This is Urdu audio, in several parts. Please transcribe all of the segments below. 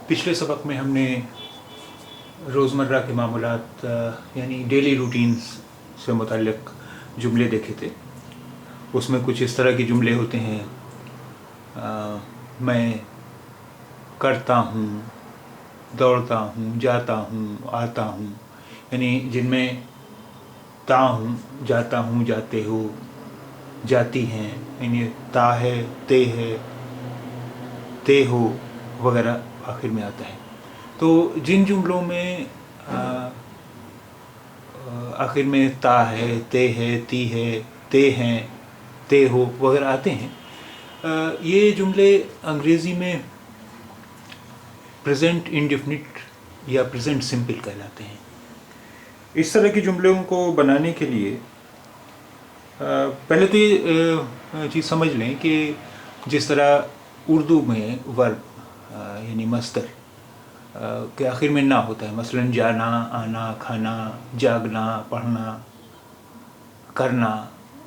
پچھلے سبق میں ہم نے روزمرہ کے معمولات یعنی ڈیلی روٹینز سے متعلق جملے دیکھے تھے. اس میں کچھ اس طرح کے جملے ہوتے ہیں میں کرتا ہوں، دوڑتا ہوں، جاتا ہوں، آتا ہوں، یعنی جن میں تا ہوں، جاتا ہوں، جاتے ہو، جاتی ہیں، یعنی تا ہے، تے ہو وغیرہ آخر میں آتا ہے. تو جن جملوں میں آخر میں تا ہے، تے ہے، تی ہے، تے ہیں، تے ہو وغیرہ آتے ہیں، یہ جملے انگریزی میں پریزنٹ انڈیفینٹ یا پریزنٹ سمپل کہلاتے ہیں. اس طرح کے جملوں کو بنانے کے لیے پہلے تو یہ چیز سمجھ لیں کہ جس طرح اردو میں ورب یعنی مصدر کے آخر میں نہ ہوتا ہے، مثلا جانا، آنا، کھانا، جاگنا، پڑھنا، کرنا،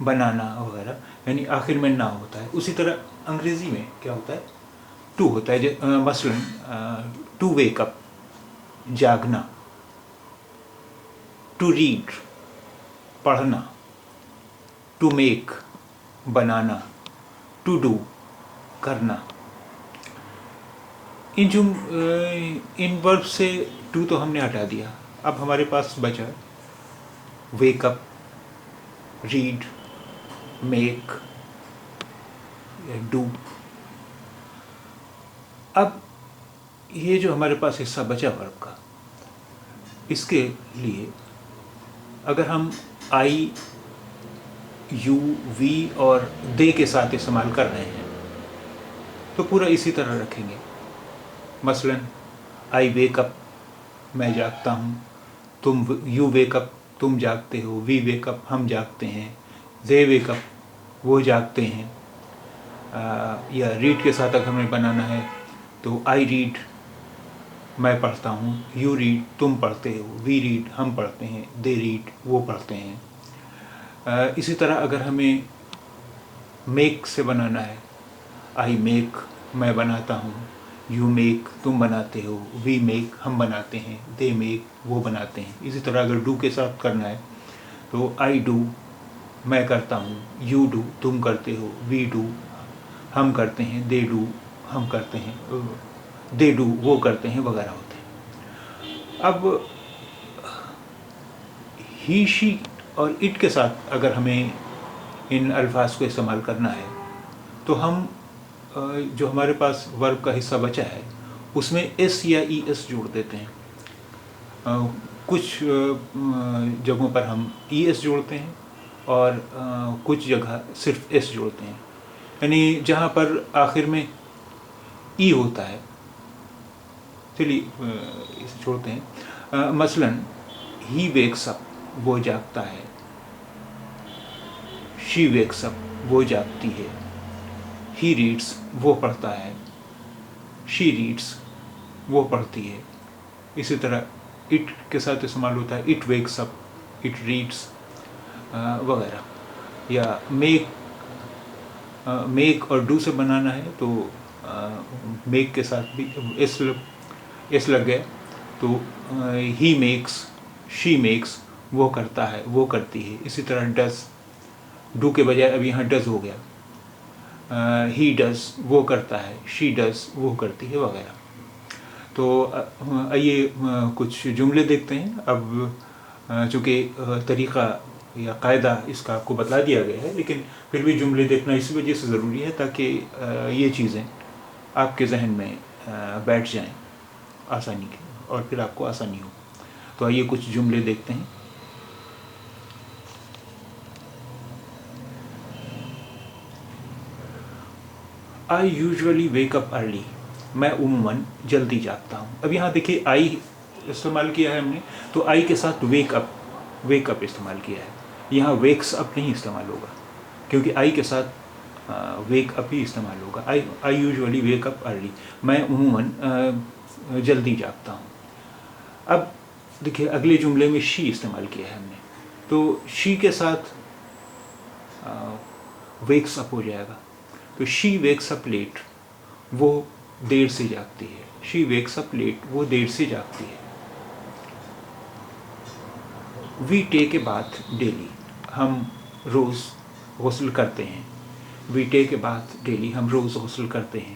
بنانا وغیرہ، یعنی آخر میں نہ ہوتا ہے. اسی طرح انگریزی میں کیا ہوتا ہے؟ ٹو ہوتا ہے. مثلا ٹو ویک اپ، جاگنا، ٹو ریڈ، پڑھنا، ٹو میک، بنانا، ٹو ڈو، کرنا. ان ورب سے ٹو تو ہم نے ہٹا دیا. اب ہمارے پاس بچا wake up, read, make, do. اب یہ جو ہمارے پاس حصہ بچا ورب کا، اس کے لیے اگر ہم آئی، یو، وی اور دے کے ساتھ استعمال کر رہے ہیں تو پورا اسی طرح رکھیں گے. مثلا آئی ویک اپ، میں جاگتا ہوں، یو ویک اپ، تم جاگتے ہو، وی ویک اپ، ہم جاگتے ہیں، دے ویک اپ، وہ جاگتے ہیں. یا ریڈ کے ساتھ اگر ہمیں بنانا ہے تو آئی ریڈ، میں پڑھتا ہوں، یو ریڈ، تم پڑھتے ہو، وی ریڈ، ہم پڑھتے ہیں، دے ریڈ، وہ پڑھتے ہیں. اسی طرح اگر ہمیں میک سے بنانا ہے، آئی میک، میں بناتا ہوں، یو میک، تم بناتے ہو، وی میک، ہم بناتے ہیں، دے میک، وہ بناتے ہیں. اسی طرح اگر ڈو کے ساتھ کرنا ہے تو آئی ڈو، میں کرتا ہوں، یو ڈو، تم کرتے ہو، وی ڈو، ہم کرتے ہیں، دے ڈو، ہم کرتے ہیں، دے ڈو، وہ کرتے ہیں وغیرہ ہوتے ہیں. اب ہی، شی اور اٹ کے ساتھ اگر ہمیں ان الفاظ کو استعمال کرنا ہے تو ہم جو ہمارے پاس ورب کا حصہ بچا ہے اس میں ایس یا ای ایس جوڑ دیتے ہیں. کچھ جگہوں پر ہم ای ایس جوڑتے ہیں اور کچھ جگہ صرف ایس جوڑتے ہیں. یعنی جہاں پر آخر میں ای ہوتا ہے، چلیے اسے چھوڑتے ہیں. مثلا ہی ویکس اپ، وہ جاگتا ہے. شی ویکس اپ، وہ جاگتی ہے. ہی ریڈس، وہ پڑھتا ہے. شی ریڈس، وہ پڑھتی ہے. اسی طرح اٹ کے ساتھ استعمال ہوتا ہے، it wakes up, it reads وغیرہ. یا میک اور ڈو سے بنانا ہے تو میک کے ساتھ بھی ایس لگ گیا تو ہی میکس، شی میکس، وہ کرتا ہے، وہ کرتی ہے. اسی طرح ڈز، ڈو کے بجائے اب یہاں ڈز ہو گیا. ہی ڈز، وہ کرتا ہے. شی ڈز، وہ کرتی ہے وغیرہ. تو آئیے کچھ جملے دیکھتے ہیں. اب چونکہ طریقہ یا قاعدہ اس کا آپ کو بتلا دیا گیا ہے، لیکن پھر بھی جملے دیکھنا اسی وجہ سے ضروری ہے تاکہ یہ چیزیں آپ کے ذہن میں بیٹھ جائیں آسانی کے، اور پھر آپ کو آسانی ہو. تو آئیے کچھ جملے دیکھتے ہیں. آئی یوزولی ویک اپ ارلی، میں عموماً جلدی جاگتا ہوں. اب یہاں دیکھیے آئی استعمال کیا ہے ہم نے تو آئی کے ساتھ ویک اپ استعمال کیا ہے. یہاں ویکس اپ نہیں استعمال ہوگا کیونکہ آئی کے ساتھ ویک اپ ہی استعمال ہوگا. آئی یوزولی ویک اپ ارلی، میں عموماً جلدی جاگتا ہوں. اب دیکھیے اگلے جملے میں شی استعمال کیا ہے ہم نے تو شی کے ساتھ ویکس اپ ہو جائے گا. تو شی ویکس اپ لیٹ، وہ دیر سے جاگتی ہے. شی ویکس اپ لیٹ, وہ دیر سے جاگتی ہے. وی ٹیک اے باتھ ڈیلی, ہم روز غسل کرتے ہیں. وی ٹیک اے باتھ ڈیلی, ہم روز غسل کرتے ہیں.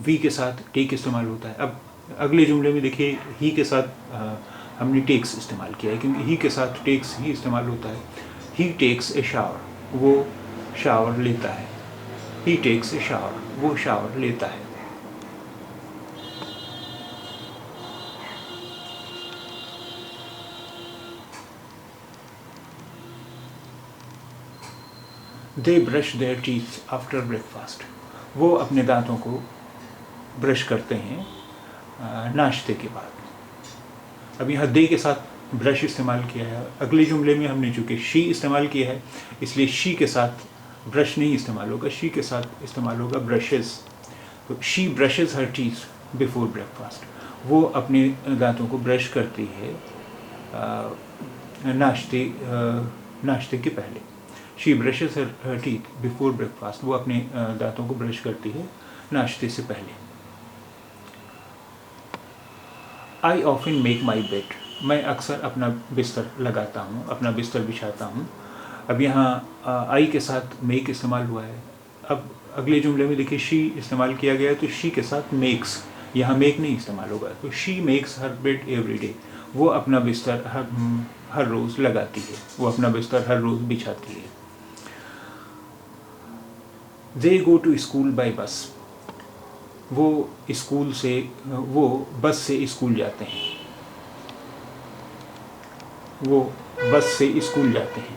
وی کے ساتھ ٹیک استعمال ہوتا ہے. اب اگلے جملے میں دیکھیے ہی کے ساتھ ہم نے ٹیکس استعمال کیا ہے, کیونکہ ہی کے ساتھ ٹیکس ہی استعمال ہوتا ہے. ہی ٹیکس اے شاور, وہ شاور لیتا ہے. ہی ٹیکس اے شاور, وہ شاور لیتا ہے. They brush their teeth after breakfast, وہ اپنے دانتوں کو برش کرتے ہیں ناشتے کے بعد. اب یہاں دے کے ساتھ برش استعمال کیا ہے. اگلے جملے میں ہم نے چونکہ شی استعمال کیا ہے, اس لیے شی کے ساتھ برش نہیں استعمال ہوگا, شی کے ساتھ استعمال ہوگا برشز. تو شی برشز ہر ٹیتھ بیفور بریک فاسٹ, وہ اپنے دانتوں کو برش کرتی ہے ناشتے کے پہلے. شی برشز ہر ٹیتھ بیفور بریک فاسٹ, وہ اپنے دانتوں کو برش کرتی ہے ناشتے سے پہلے. I often make my bed, میں اکثر اپنا بستر لگاتا ہوں, اپنا بستر بچھاتا ہوں. اب یہاں آئی کے ساتھ میک استعمال ہوا ہے. اب اگلے جملے میں دیکھیے شی استعمال کیا گیا ہے, تو شی کے ساتھ میکس, یہاں میک نہیں استعمال ہوگا. تو she makes her bed every day, وہ اپنا بستر ہر روز لگاتی ہے, وہ اپنا بستر ہر روز بچھاتی ہے. دے گو ٹو اسکول بائی بس, وہ بس سے اسکول جاتے ہیں. وہ بس سے اسکول جاتے ہیں.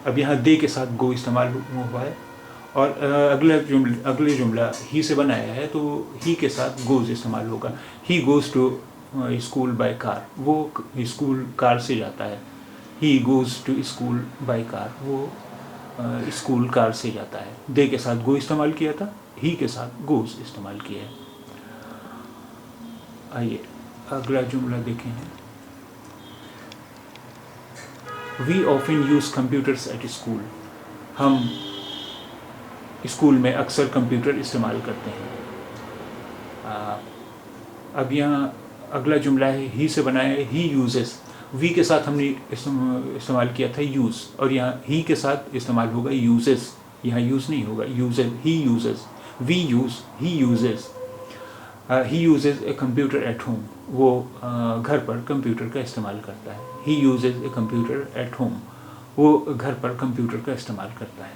اب یہاں دے کے ساتھ گو استعمال ہوا ہے, اور اگلے جملہ ہی سے بنایا ہے, تو ہی کے ساتھ گوز استعمال ہوگا. He goes to school by car, وہ اسکول کار سے جاتا ہے. He goes to school by car, وہ اسکول کار سے جاتا ہے. دے کے ساتھ گو استعمال کیا تھا, ہی کے ساتھ گوز استعمال کیا ہے. آئیے اگلا جملہ دیکھیں. We often use computers at school, ہم اسکول میں اکثر کمپیوٹر استعمال کرتے ہیں. اب یہاں اگلا جملہ ہے ہی سے بنایا ہے, ہی یوزز, وی کے ساتھ ہم نے استعمال کیا تھا یوز, اور یہاں ہی کے ساتھ استعمال ہوگا یوزز, یہاں یوز نہیں ہوگا, uses, he uses. We use, he uses. He uses a computer at home, وہ گھر پر کمپیوٹر کا استعمال کرتا ہے. He uses a computer at home, وہ گھر پر کمپیوٹر کا استعمال کرتا ہے.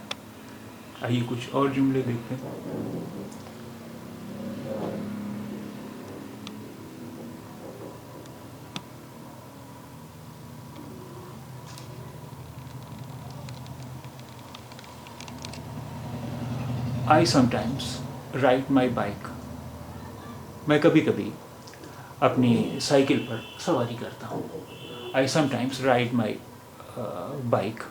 آئیے کچھ اور جملے دیکھتے ہیں. I sometimes ride my bike, میں کبھی کبھی اپنی سائیکل پر سواری کرتا ہوں. I sometimes ride my bike,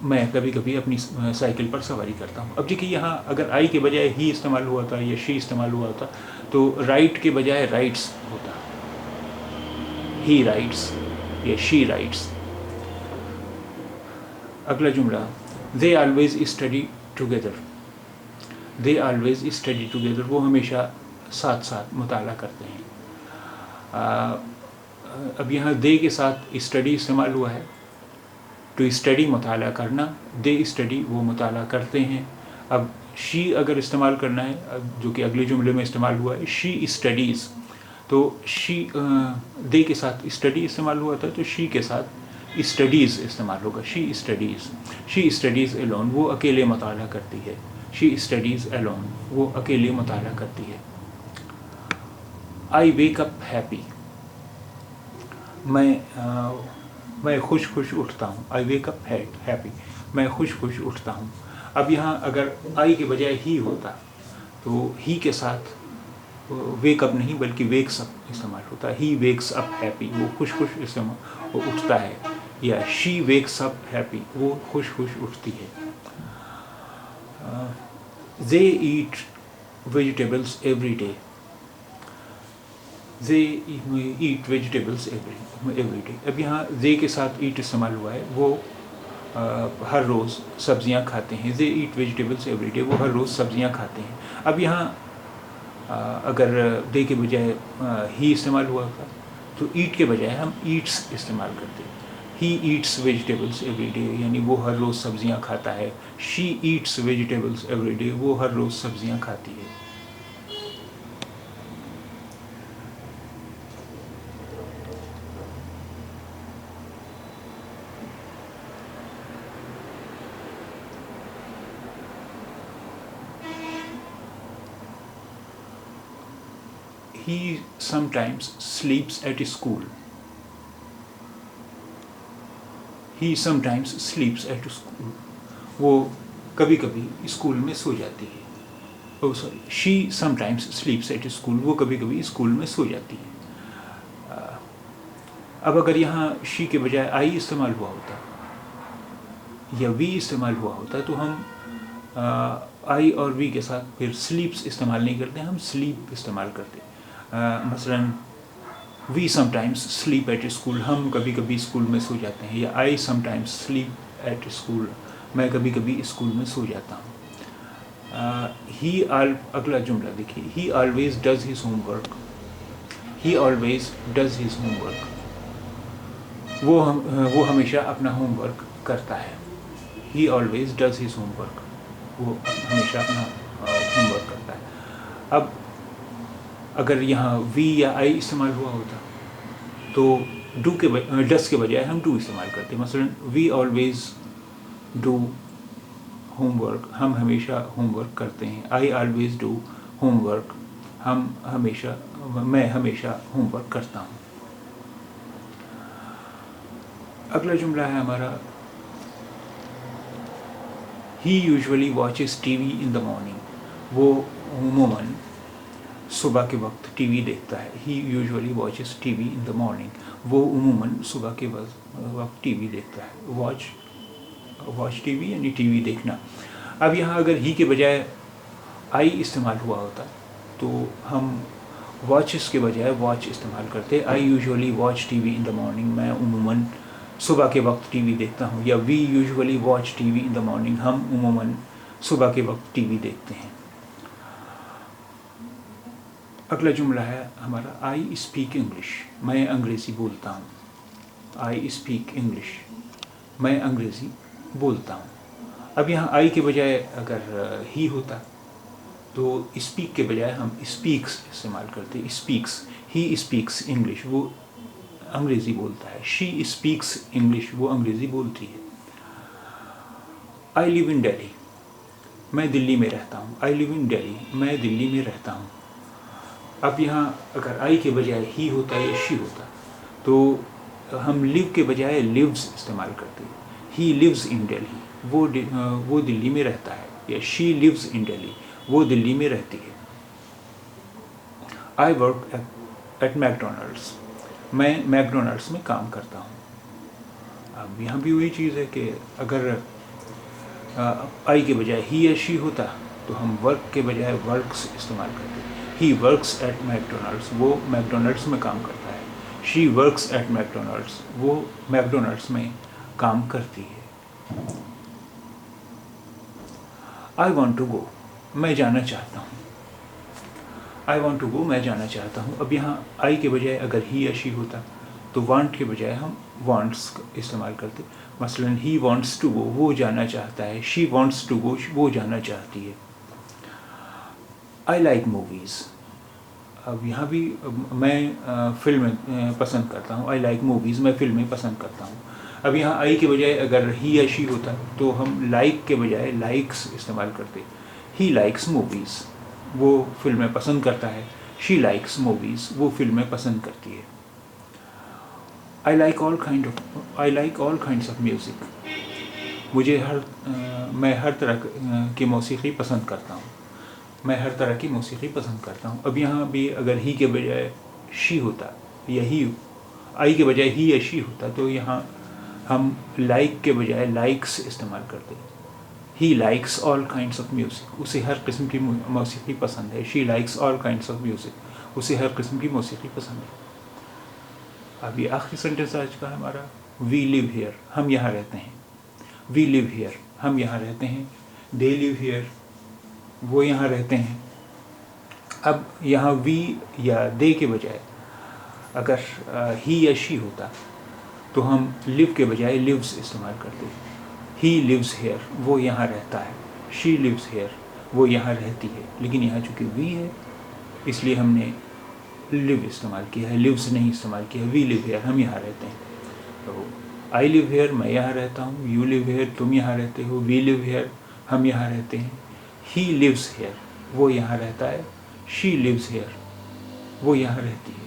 میں کبھی کبھی اپنی سائیکل پر سواری کرتا ہوں. اب دیکھیے یہاں اگر آئی کے بجائے ہی استعمال ہوا تھا یا شی استعمال ہوا تھا, تو رائٹ کے بجائے رائٹس ہوتا. ہی رائٹس یا شی رائٹس. اگلا جملہ, they always study together, they always study together, وہ ہمیشہ ساتھ ساتھ مطالعہ کرتے ہیں. اب یہاں دے کے ساتھ اسٹڈی استعمال ہوا ہے. ٹو اسٹڈی مطالعہ کرنا, دے اسٹڈی, وہ مطالعہ کرتے ہیں. اب شی اگر استعمال کرنا ہے, جو کہ اگلے جملے میں استعمال ہوا ہے, شی اسٹڈیز, تو شی دے کے ساتھ اسٹڈی استعمال ہوا تھا, تو شی کے ساتھ اسٹڈیز استعمال ہوگا. شی اسٹڈیز, شی اسٹڈیز الون, وہ اکیلے مطالعہ کرتی ہے. شی اسٹڈیز الون, وہ اکیلے مطالعہ کرتی ہے. آئی ویک اپ ہیپی, میں خوش اٹھتا ہوں. آئی ویک اپ ہیپی, میں خوش اٹھتا ہوں. اب یہاں اگر آئی کے بجائے ہی ہوتا, تو ہی کے ساتھ ویک اپ نہیں بلکہ ویکس اپ استعمال ہوتا ہے. ہی ویکس اپ ہیپی, وہ خوش وہ اٹھتا ہے. یا شی ویکس اپ ہیپی, وہ خوش اٹھتی ہے. They eat vegetables every day, they eat vegetables every day. اب یہاں دے کے ساتھ ایٹ استعمال ہوا ہے, وہ ہر روز سبزیاں کھاتے ہیں. دے ایٹ ویجیٹیبلس ایوری ڈے. وہ ہر روز سبزیاں کھاتے ہیں. اب یہاں اگر دے کے بجائے ہی استعمال ہوا تھا تو ایٹ کے بجائے ہم ایٹس استعمال کرتے ہیں. ہی ایٹس ویجیٹیبلس ایوری ڈے یعنی وہ ہر روز سبزیاں کھاتا ہے. شی ایٹس ویجیٹیبلس ایوری ڈے. وہ ہر روز سبزیاں کھاتی ہے. He sometimes sleeps at school. He sometimes sleeps at school. وہ کبھی کبھی اسکول میں سو جاتی ہے. Oh sorry, she sometimes sleeps at school. وہ کبھی کبھی اسکول میں سو جاتی ہے. اب اگر یہاں she کے بجائے I استعمال ہوا ہوتا یا we استعمال ہوا ہوتا تو ہم I اور we کے ساتھ پھر sleeps استعمال نہیں کرتے, ہم sleep استعمال کرتے. مثلاً we sometimes sleep at school. ہم کبھی کبھی اسکول میں سو جاتے ہیں. یا I sometimes sleep at school. میں کبھی کبھی اسکول میں سو جاتا ہوں. اگلا جملہ دیکھیے. He always does his homework. He always does his homework. وہ ہمیشہ اپنا ہوم ورک کرتا ہے. He always does his homework. وہ ہمیشہ اپنا ہوم ورک کرتا ہے. اب اگر یہاں وی یا آئی استعمال ہوا ہوتا تو ڈس کے بجائے ہم ڈو استعمال کرتے. مثلاً we always do homework. ہم ہمیشہ ہوم ورک کرتے ہیں. I always do homework. میں ہمیشہ ہوم ورک کرتا ہوں. اگلا جملہ ہے ہمارا he usually watches T V in the morning. وہ عموماً صبح کے وقت ٹی وی دیکھتا ہے. He usually watches T V in the morning. وہ عموماً صبح کے وقت ٹی وی دیکھتا ہے. واچ ٹی وی یعنی ٹی وی دیکھنا. اب یہاں اگر ہی کے بجائے آئی استعمال ہوا ہوتا تو ہم واچز کے بجائے واچ استعمال کرتے. I usually watch T V in the morning. میں عموماً صبح کے وقت ٹی وی دیکھتا ہوں. یا we usually watch T V in the morning. ہم عموماً صبح کے وقت ٹی وی دیکھتے ہیں. اگلا جملہ ہے ہمارا آئی اسپیک انگلش. میں انگریزی بولتا ہوں. I speak English. میں انگریزی بولتا ہوں. اب یہاں آئی کے بجائے اگر ہی ہوتا تو اسپیک کے بجائے ہم اسپیکس استعمال کرتے. اسپیکس. He speaks English. وہ انگریزی بولتا ہے. She speaks English. وہ انگریزی بولتی ہے. I live in Delhi. میں دلی میں رہتا ہوں. I live in Delhi. میں دلی میں رہتا ہوں. اب یہاں اگر آئی کے بجائے ہی ہوتا یا شی ہوتا تو ہم لیو کے بجائے لیوز استعمال کرتے. ہی لیوز ان ڈیلی. وہ دلی میں رہتا ہے. یا شی لیوز ان ڈیلی. وہ دلی میں رہتی ہے. I work at McDonald's. میں میک ڈونلڈس میں کام کرتا ہوں. اب یہاں بھی وہی چیز ہے کہ اگر آئی کے بجائے ہی یا شی ہوتا تو ہم ورک کے بجائے ورکس استعمال کرتے. He works at McDonald's. وہ میک ڈونلڈس میں کام کرتا ہے. She works at McDonald's. وہ میک ڈونلڈس میں کام کرتی ہے. I want to go. میں جانا چاہتا ہوں. I want to go. میں جانا چاہتا ہوں. اب یہاں آئی کے بجائے اگر ہی یا شی ہوتا تو وانٹ کے بجائے ہم وانٹس استعمال کرتے. مثلاً ہی وانٹس ٹو گو. وہ جانا چاہتا ہے. She wants to go. وہ جانا چاہتی ہے. I like movies. اب یہاں بھی میں فلمیں پسند کرتا ہوں. I like movies. میں فلمیں پسند کرتا ہوں. اب یہاں آئی کے بجائے اگر ہی یا شی ہوتا تو ہم لائک کے بجائے لائکس استعمال کرتے. He likes movies. وہ فلمیں پسند کرتا ہے. She likes movies. وہ فلمیں پسند کرتی ہے. I like all kinds of music. میں ہر طرح کی موسیقی پسند کرتا ہوں. میں ہر طرح کی موسیقی پسند کرتا ہوں. اب یہاں بھی اگر ہی کے بجائے شی ہوتا یا آئی کے بجائے ہی یا شی ہوتا تو یہاں ہم لائک کے بجائے لائکس استعمال کرتے. He likes all kinds of music. اسے ہر قسم کی موسیقی پسند ہے. She likes all kinds of music. اسے ہر قسم کی موسیقی پسند ہے. اب یہ آخری سینٹینس آج کا ہمارا وی لیو ہیئر. ہم یہاں رہتے ہیں. وی لیو ہیئر ہم یہاں رہتے ہیں. دے لیو ہیئر وہ یہاں رہتے ہیں. اب یہاں وی یا دے کے بجائے اگر ہی یا شی ہوتا تو ہم لیو کے بجائے لیوز استعمال کرتے. ہی لیوز ہیئر وہ یہاں رہتا ہے. شی لیوز ہیئر وہ یہاں رہتی ہے. لیکن یہاں چونکہ وی ہے اس لیے ہم نے لیو استعمال کیا ہے, لیوز نہیں استعمال کیا. وی لیو ہیئر ہم یہاں رہتے ہیں. تو آئی لیو ہیئر میں یہاں رہتا ہوں. یو لیو ہیئر تم یہاں رہتے ہو. وی لیو ہیئر ہم یہاں رہتے ہیں. ہی لیوز ہیئر وہ یہاں رہتا ہے. شی لیوز ہیئر وہ یہاں رہتی ہے.